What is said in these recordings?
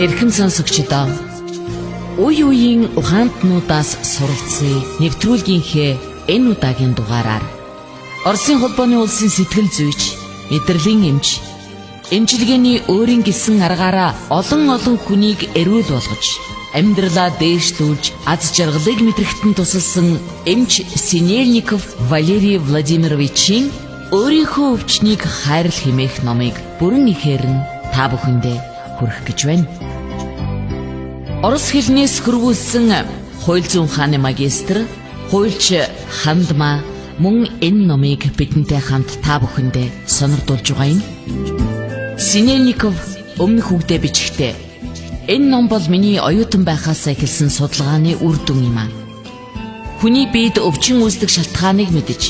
Эрхэм сонсогчдоо үе үеийн ухаантнуудаас суралцсан нэвтрүүлгийнхээ энэ удаагийн дугаараар Оросын холбооны улсын сэтгэл зүйч, мэдрэлийн эмч, эмчилгээний өөрийн гэсэн аргаараа олон хүнийг эрүүл болгож, амьдралаа дээшлүүлж, аз жаргалыг мэдрэхтэн тусалсан эмч Синельников Валерий Владимировичийн өөрийнхөө өвчнийг хайрл хэмээх номыг бүрэн ихээр нь та бүхэндээ хүргэх гэж байна. Орос хэлнээс хөрвүүлсэн хууль зүйн ухааны магистр, хуульч Хандма мөн энэ номыг бидэнтэй хамт та бүхэндээ сонирдуулж байгаа юм. Синельников өмнөх үгдээ бичгтээ энэ ном бол миний оюутан байхаас эхэлсэн судалгааны үр дүн юм аа. Хүний биед өвчин үүсдэг шалтгааныг мэдэж,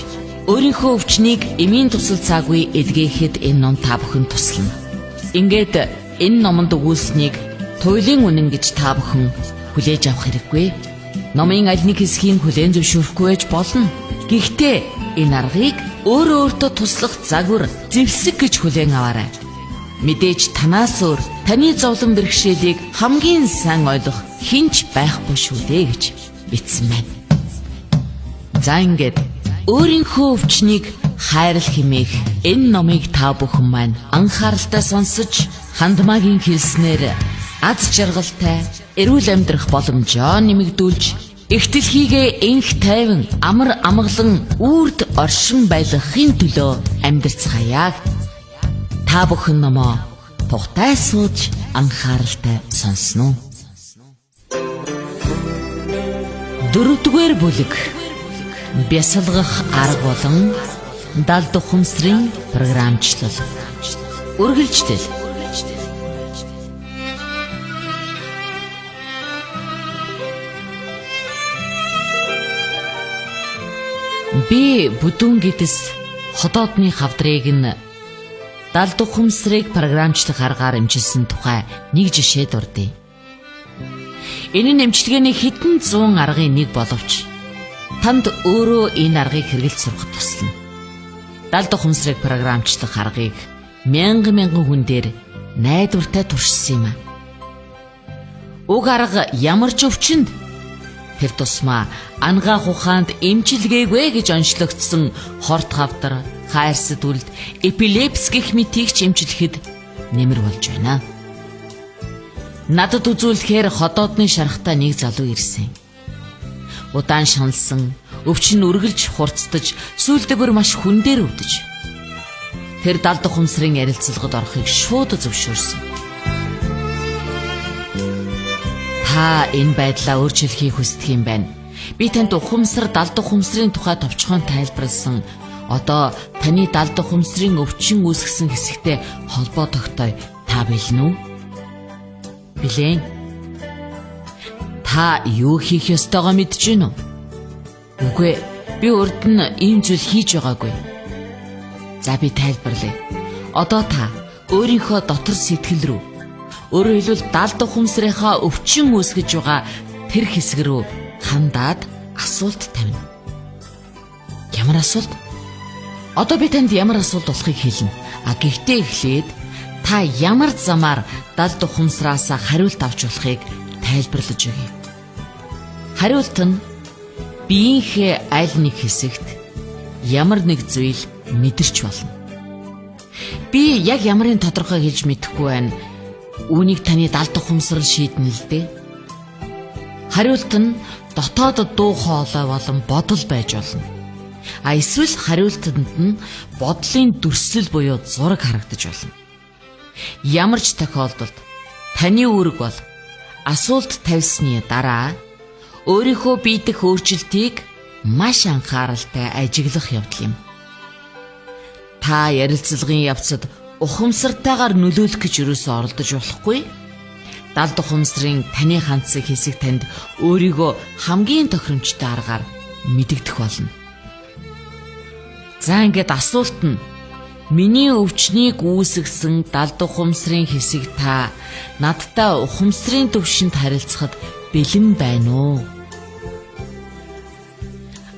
өөрийнхөө өвчнийг эмийн тусал цаагүй эдгээхэд энэ ном та бүхэнд туслана. Ингээд энэ номонд өгүүлсэнийг туйлын үнэн гэж та бүхэн хүлээж авах хэрэггүй. Номын аль нэг хэсгийг хүлээн зөвшөөрөхгүй байж болно. Гэхдээ энэ аргыг өөртөө туслах загвар, зэвсэг гэж хүлээн аваарай. Мэдээж танаас өөр таны зовлон бэрхшээлийг хамгийн сайн ойлгох хинч байхгүй шүү дээ гэж бичсэн байна. За ингээд өөрийнхөө өвчнийг хайрл хэмээх энэ номыг та бүхэн маань анхааралтай сонсож, Хандмагийн хэлснээр аз жаргалтай эрүүл амьдрах боломжоо нэмэгдүүлж, их дэлхийгээ энх тайван амар амгалан үрд оршин байлгахын төлөө амьдарцгаая. Та бүхэн номоо тухтай сууж анхааралтай сонсноо. 4-р бүлэг бясалгах арга болон далд ухамсарын програмчлал. Үргэлжлэл. Би бүдүүн гэдэс ходоодны хавдрыг нь далд ухамсарыг програмчлах аргаар эмчилсэн тухай нэг жишээ дурдъя. Энэ нь эмчилгээний хэдэн зуун аргын нэг боловч танд өөрөө энэ аргыг хэрэгэлж сурах туслана. Далд ухамсарыг програмчлах аргыг мянган хүн дээр найдвартай туршсан юм а. Уг арга ямар ч өвчнөд тэр тусмаа ангаах ухаанд эмчилгээгүй гэж онцлогдсон хорт хавдар, хайр сэтгүүлд, эпилепси гэх мэтийг ч эмчилэхэд нэмэр болж байна. Надад үзүүлэхээр ходоодны шархтаа нэг залуу ирсэн. Удаан шансан, өвчин үргэлж хурцдаж, сүүлдээ бүр маш хүн дээр өвдөж. Тэр далд ухамсарын ярилцлагад орохыг шууд зөвшөөрсөн. Та энэ байдлаа өөрчлөхийг хүсдэг юм байна. Би танд ухамсар, далд ухамсарын тухай товчхон тайлбарласан. Одоо таны далд ухамсарын өвчин үүсгэсэн хэсэгтэй холбоо тогтоё. Та билнэ үү? Билээ. Та юу хийх ёстойгоо мэдэж байна уу? Үгүй, би урд нь ийм зүйл хийж байгаагүй. За би тайлбарлая. Одоо та өөрийнхөө дотор сэтгэл рүү, өөрөөр хэлбэл далд ухамсарынхаа өвчин үүсгэж байгаа тэр хэсэг рүү хандаад асуулт тавина. Ямар асуулт? Одоо би танд ямар асуулт болохыг хэлнэ. Гэхдээ эхлээд та ямар замаар далд ухамсараас хариулт авч болохыг тайлбарлаж өгье. Хариулт нь биеийнхээ аль нэг хэсэгт ямар нэг зүйл мэдэрч болно. Би яг ямарын тодорхой хэлж мэдэхгүй байна. Үүнийг таны далд ухамсар шийднэ л дээ. Хариулт нь дотоод дуу хоолой болон бодол байж болно. Эсвэл хариултанд нь бодлын дүрслэл буюу зураг харагдаж болно. Ямар ч тохиолдолд таны үүрэг бол асуулт тавьсны дараа өөрийнхөө бие дэх өөрчлөлтийг маш анхааралтай ажиглах явдал юм. Та ярилцлагын явцад ухамсартайгаар нөлөөлөх гэж юусоо оролдож болохгүй. Далд ухамсарын таны хандсан хэсэг танд өөрийгөө хамгийн тохиромжтой аргаар мэдэгдэх болно. За ингээд асуулт нь миний өвчнийг үүсгэсэн далд ухамсарын хэсэг та надтай ухамсарын төвшөнд харилцахад бэлэн байна уу?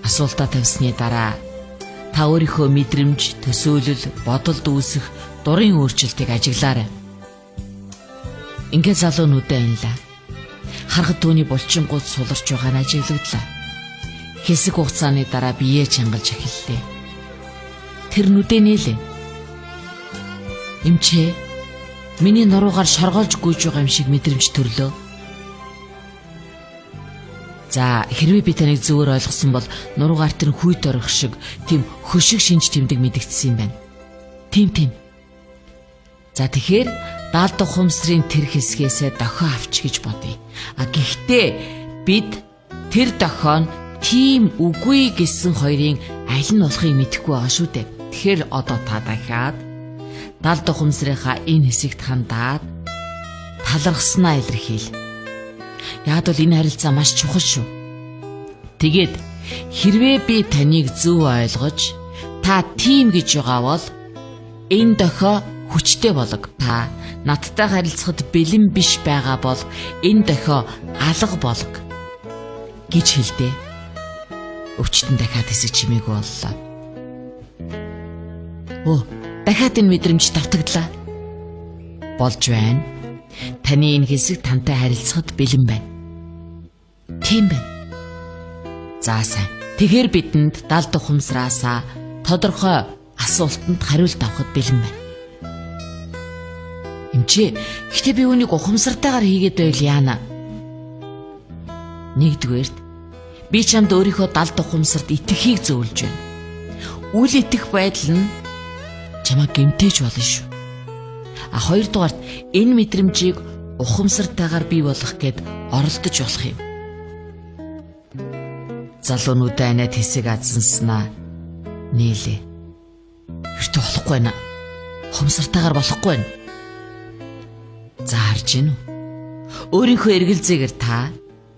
Асуултаа тавьсны дараа та өөрийнхөө мэдрэмж, төсөөлөл, бодолд үүсэх дурын өөрчлөлтийг ажиглаарай. Ингээд залуу нүдэ анилаа. Харахад түүний булчингууд суларч байгаа нь ажиглагдлаа. Хэсэг хугацааны дараа биеэ чангалж эхэллээ. Тэр нүдэ нээлээ. Эмчээ, миний нуруугаар шоргоолж гүйж байгаа юм шиг мэдрэмж төрлөө. За, хэрвээ би таныг зөвөр ойлгосон бол нуруугаар тэр хүйт орох шиг тийм хөшиг шинж тэмдэг мэдэгдсэн юм байна. Тийм. За тэгэхээр даалд ухамсрын тэр хэсгээсээ дохио авч гэж бодъё. Гэхдээ бид тэр дохио нь тийм үгүй гэсэн хоёрын аль нь болохыг мэдэхгүй байгаа шүү дээ. Тэгэхээр одоо та дахиад даалд ухамсрынхаа энэ хэсэгт хандаад талархснаа илэрхийл. Яг бол энэ харилцаа маш чухал шүү. Тэгээд хэрвээ би таныг зөв ойлгож та тийм гэж байгаа бол энэ дохио хүчтэй болог. Та надтай харилцахад бэлэн биш байгаа бол энэ дохио алга болог гэж хэлдэ. Өвчтөн дахиад хэсэг чимээгүй боллоо. Дахиад энэ мэдрэмж давтагдлаа. Болж байна. Таны энэ хэсэг тантай харилцахад бэлэн байна. Тийм байна. За сайн. Тэгэхээр бидэнд даалд ухамсраасаа тодорхой асуултанд хариулт авахд бэлэн байна. Эмчээ, гэхдээ би үүнийг ухамсартайгаар хийгээд байвал яана? Нэгдүгээрт би чамд өөрийнхөө даалд ухамсарт итгэхийг зөвлөж байна. Үл итгэх байдал нь чамаа гэмтээж болно шүү. Хоёрдугаарт энэ мэдрэмжийг ухамсартайгаар бий болгох гээд оролдож болох юм. Залуунууд анаад хэсэг азанснаа нээлээ. Хэрэг болохгүй байна. Ухамсартайгаар болохгүй байна. За харж гин үү? Өөрийнхөө эргэлзээгээр та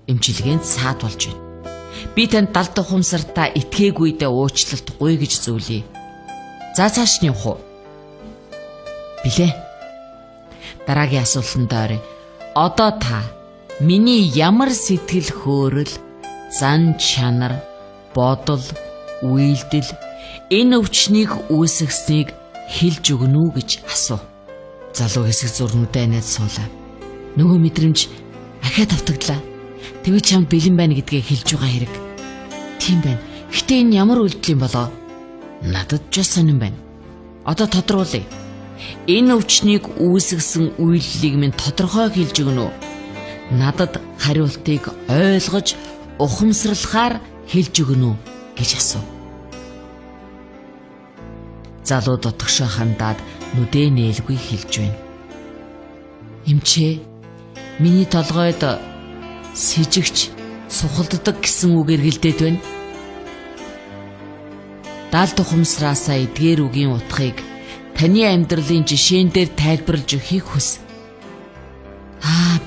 эмчилгээнд саад болж байна. Би танд даалд ухамсартаа итгээгүйдээ уучлалт гуй гэж зөвлөе. За цааш нь явах уу? Билээ. Дараагийн асуултанд оръё. Одоо та миний ямар сэтгэл хөөрөл, зан чанар, бодол, үйлдэл энэ өвчнийг үүсгэснийг хэлж өгнө үү гэж асуу. Залуу хэсэг зурнуудаа анаад суулаа. Нөгөө мэдрэмж ахиад автагдлаа. Тэгвэл чамд бэлэн байна гэдгээ хэлж байгаа хэрэг. Тийм байна. Гэтэ энэ ямар үйлдэл юм болоо? Надад ч сонирн байна. Одоо тодруулъя. Энэ өвчнийг үүсгэсэн үйлдэлийг минь тодорхой хэлж өгнө үү? Надад хариултыг ойлгож ухамсарлахаар хэлж өгнө үү гэж асуу. Залуу дотгошоо хандаад нүдэ нээлгүй хэлж байна. Эмчээ, миний толгойд сэжигч сухалддаг гэсэн үг эргэлдээд байна. Даалд ухамсраасаа эдгээр үгийн утгыг таны амьдралын жишээн дээр тайлбарлаж өгөхийг хүс.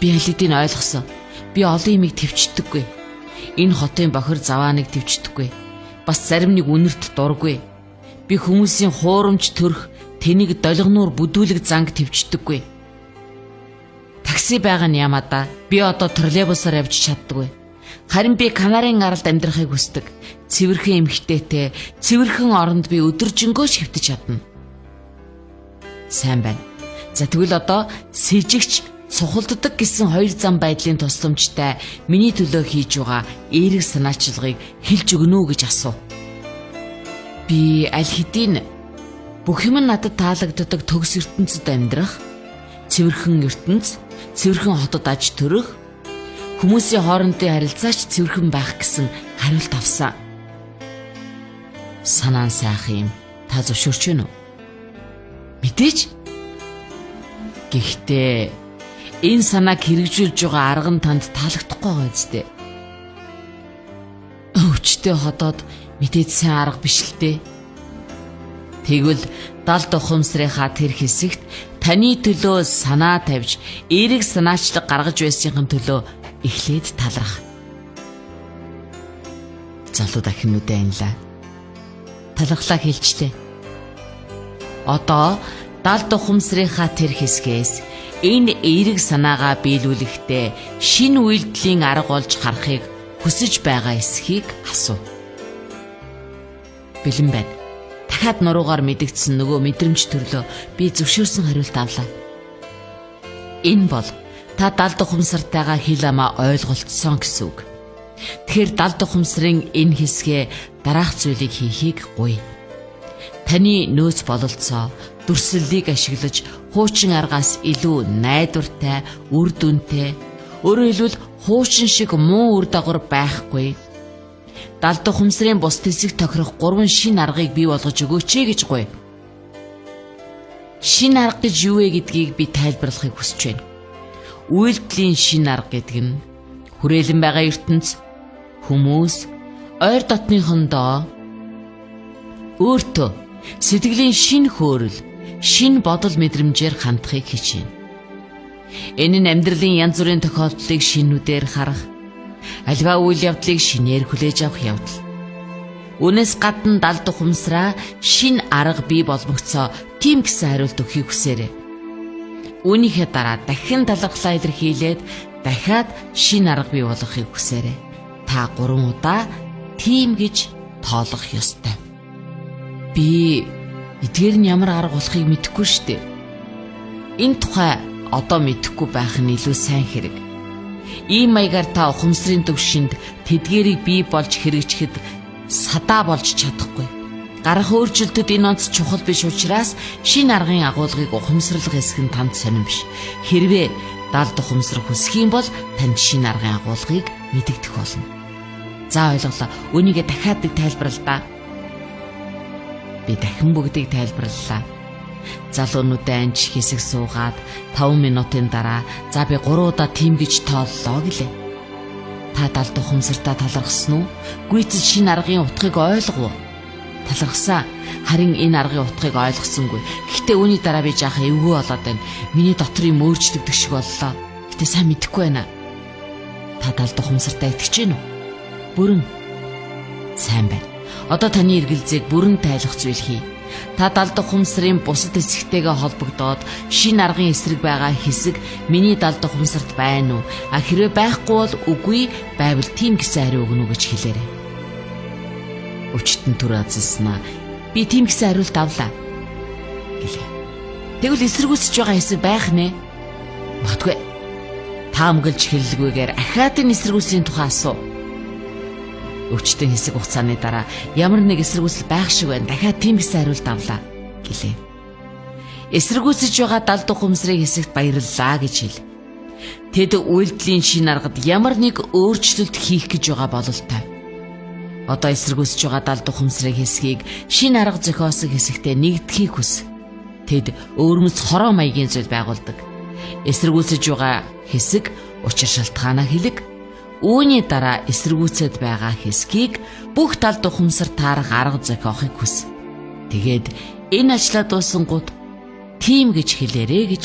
Би аль хэдийн ойлгосон. Би олон юмыг твчдэггүй. Энэ хотын бохир завааныг твчдэггүй. Бас зарим нэг үнэрт дургүй. Би хүмүүсийн хуурамч төрх тэнийг долгоноор бүдүүлэг занг твчдэггүй. Такси байгаа нь ямаада. Би одоо троллейбусаар явж чаддаггүй. Харин би Канарын гаралд амьдрахыг хүсдэг. Цэвэрхэн эмхтэйтэй, цэвэрхэн оронд би өдөржингөө шивтэж чадна. Сайн байна. За тэгвэл одоо сэжигч сухалддаг гэсэн хоёр зам байдлын тусламжтай миний төлөө хийж байгаа эерэг санаачлагыг хэлж өгнө үү гэж асуу. Би аль хэдийн бүх юм надад таалагддаг төгс ертөнцид амьдрах, цэвэрхэн ертөнц, цэвэрхэн хотод аж төрөх, хүмүүсийн хоорондын харилцаач цэвэрхэн байх гэсэн хариулт авсан. Санаан сайхан юм. Та зөвшөөрч байна уу? Мэдээж. Гэхдээ энэ санааг хэрэгжүүлж байгаа арга нь танд таалагдахгүй байгаа үстэй. Өвчтөе ходоод мэдээд сайн арга биш л дээ. Тэгвэл даалд ухамсрынхаа тэр хэсэгт таны төлөө санаа тавьж, эерэг санаачлаг гаргаж байсныхын төлөө эхлээд таларх. Залуу дахин нүдэ анилаа. Талархлаа хэлжлээ. Одоо даалд ухамсрынхаа тэр хэсгээс энэ эерэг санаагаа биелүүлэхдээ шинэ үйлдэлийн арга болж харахыг хүсэж байгаа эсхийг асуу. Бэлэн байна. Дахиад нуруугаар мэдэгдсэн нөгөө мэдрэмж төрлөө би зөвшөөрсөн хариулт авлаа. Энэ бол Та далд ухамсартайгаа хил амаа ойлголцсон гэсэн үг. Тэгэхээр далд ухамсарын энэ хэсгээ дараах зүйлийг хийхийг гуй. Таны нөөц бололцоо, дүрслэлийг ашиглаж хуучин аргаас илүү найдвартай, үр дүнтэй, өөрөөр хэлбэл хуучин шиг муу үр дагавар байхгүй. Далд ухамсарын бус тэсэг тохирох 3 шинэ аргыг бий болгож өгөөч гэж гуй. Шинэ арга гэж юу вэ гэдгийг би тайлбарлахыг хүсэж байна. Үйлдэлийн шинэ арга гэдэг нь хүрээлэн байгаа ертөнц, хүмүүс, ойр дотныхондоо өөртөө сэтгэлийн шинэ хөөрөл, шинэ бодол мэдрэмжээр хандахыг хичээнэ. Энэ нь амьдралын янз бүрийн тохиолдлыг шинүүдээр харах, аливаа үйл явдлыг шинээр хүлээж авах явдал. Үүнээс гадна далд ухамсараа шинэ арга бий болгоцоо тийм гэсэн хариулт өгөхийг хүсээрэй. Үүнийхээ дараа дахин талархлаа илэрхийлээд дахиад шинэ арга бий болгохыг хүсээрэй. Та 3 удаа тийм гэж тоолох ёстой. Би эдгээр нь ямар арга болохыг мэдэхгүй штэ. Энэ тухай одоо мэдэхгүй байх нь илүү сайн хэрэг. Ийм маягаар та ухамсарын төвшөнд тэдгээрийг бий болж хэрэгжихэд садаа болж чадахгүй. Гарах өөрчлөлтөд энэ онц чухал биш учраас шинэ аргын агуулгыг ухамсарлах хэсэг нь танд сонирн биш. Хэрвээ далд ухамсар хүсэх юм бол танд шинэ аргын агуулгыг мэдэгдэх болно. За ойлголоо. Үүнийгээ дахиад тайлбарлалаа. Би дахин бүгдийг тайлбарлалаа. Залуунуудаа анж хэсэг суугаад 5 минутын дараа за би 3 удаа тийм гэж тооллоо гэлээ. Та далд ухамсартаа талархсан уу? Гүйцэд шинэ аргын утгыг ойлгов уу? Талархсан. Харин энэ аргын утгыг ойлгосонгүй. Гэхдээ үүний дараа би жаахан эвгүй болоод байна. Миний дотор юм өөрчлөгдөх шиг боллоо. Гэтэ сайн мэдэхгүй байна. Та далд ухамсартаа итгэж гин үү? Бүрэн. Сайн байна. Одоо таны эргэлзээг бүрэн тайлах зүйл хий. Та далд ухамсарын бусад хэсэгтэйгээ холбогдоод шинэ аргын эсрэг байгаа хэсэг миний далд ухамсарт байна уу? Хэрвээ байхгүй бол үгүй, байвал тийм гэсэн хариу өгнө гэж хэлээрэй. Өчтөн түр азалснаа. Би тийм гэсэн хариулт авлаа гэлээ. Тэгвэл эсэргүүцэж байгаа хэсэг байх нэ? Магадгүй. Та өмгөлж хэллэгүйгээр ахаад энэ эсэргүүцлийн тухай асуу. Өчтөн хэсэг хугацааны дараа ямар нэг эсэргүүцэл байх шиг байна. Дахиад тийм гэсэн хариулт авлаа гэлээ. Эсэргүүцэж байгаа далд ухамсарын хэсэгт баярлалаа гэж хэл. Тэд үйлдэлийн шинэ аргад ямар нэг өөрчлөлт хийх гэж байгаа бололтой. Одоо эсэргүүцэж байгаа далд ухамсарын хэсгийг шинэ арга зохиосон хэсэгтээ нэгдэхийг хүс. Тэд өөрмөц хороо маягийн зүйл байгуулдаг. Эсэргүүцэж байгаа хэсэг учир шалтгаанаа хэлэг. Үүний дараа эсэргүүцэд байгаа хэсгийг бүх далд ухамсар таарах арга зохиохыг хүс. Тэгээд энэ ажлаа дуусангууд тийм гэж хэлээрэй гэж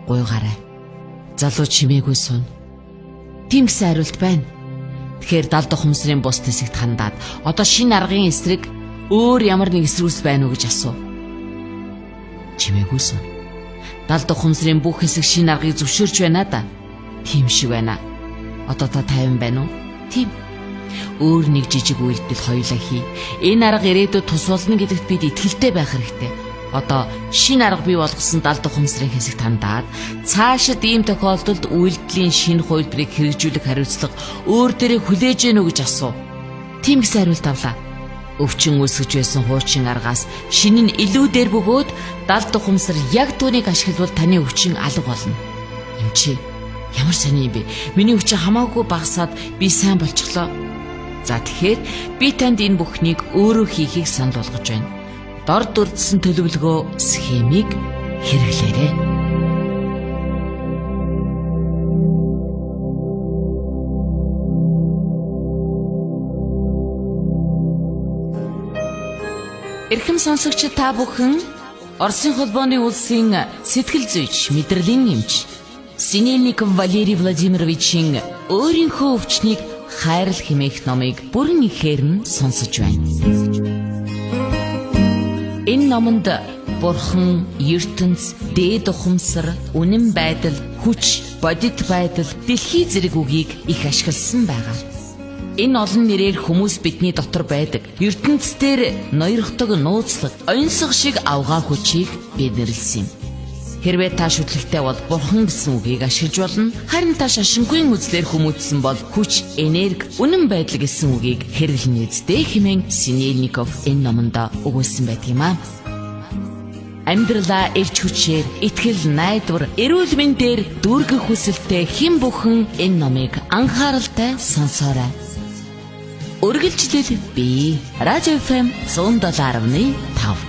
гуйгаарай. Залуу чимээгүй суун. Тийм гэсэн хариулт байна. Тэгэхээр далд ухамсарын бус хэсэгт хандаад одоо шинэ аргын эсрэг өөр ямар нэг эсрүүс байна уу гэж асуу. Чимээгүй суун. Далд ухамсарын бүх хэсэг шинэ аргыг зөвшөөрч байна да. Тийм шиг байна. Одоо та 50 байна уу? Тийм. Өөр нэг жижиг үйлдэл хоёулаа хий. Энэ арга ирээдүйд тус болно гэдэгт бид итгэлтэй байх хэрэгтэй. Одоо шинэ арга бий болгосон далд ухамсарын хэсэгт хандаад цаашид ийм тохиолдолд үйлдэлийн шинэ хувилбарыг хэрэгжүүлэх хариуцлага өөр дээрээ хүлээж гэнэ үү гэж асуу. Тийм гэсэн хариулт авлаа. Өвчин үүсгэж байсан хуучин аргаас шинэ нь илүү дээр бөгөөд далд ухамсар яг түүнийг ашиглавал таны өвчин алга болно. Эмчээ. Ямар сони юм бэ? Миний өвчин хамаагүй багасаад би сайн болчихлоо. За тэгэхээр би танд энэ бүхнийг өөрөө хийхийг санал болгож байна. Дор дурдсан төлөвлөгөө схемийг хэрэглээрэй. Эрхэм сонсогч та бүхэн Оросын холбооны улсын сэтгэл зүйч, мэдрэлийн эмч Синельников Валерий Владимировичийн өөрийнхөө өвчнийг хайрал хэмээх номыг бүрэн ихээр нь сонсож байна. Энэ номонд Бурхан, ертөнц, дээд ухамсар, үнэн байдал, хүч, бодит байдал, дэлхий зэрэг үгийг их ашигласан байгаа. Энэ олон нэрээр хүмүүс бидний дотор байдаг. ертөнцийн ноёрхдог нууцлаг, онцлог шиг авгаа хүчийг бид нэрлсэн юм. Хэрвээ та шүтлэгтэй бол бурхан гэсэн үгийг ашиглаж болно. Харин та шашингүй үзлэр хүмүүжсэн бол хүч, энерги, үнэн байдал гэсэн үгийг хэрэглэнэ үздэй хэмээн Синельников энэ номонд өгүүлсэн байдаг юм аа. Амьдралаа эрч хүчээр, итгэл, найдвар, эрүүл мэндээр дүүргэх хүсэлтэй хэн бүхэн энэ номыг анхааралтай сонсоорой. Үргэлжлэл бий. Радио FM 107.5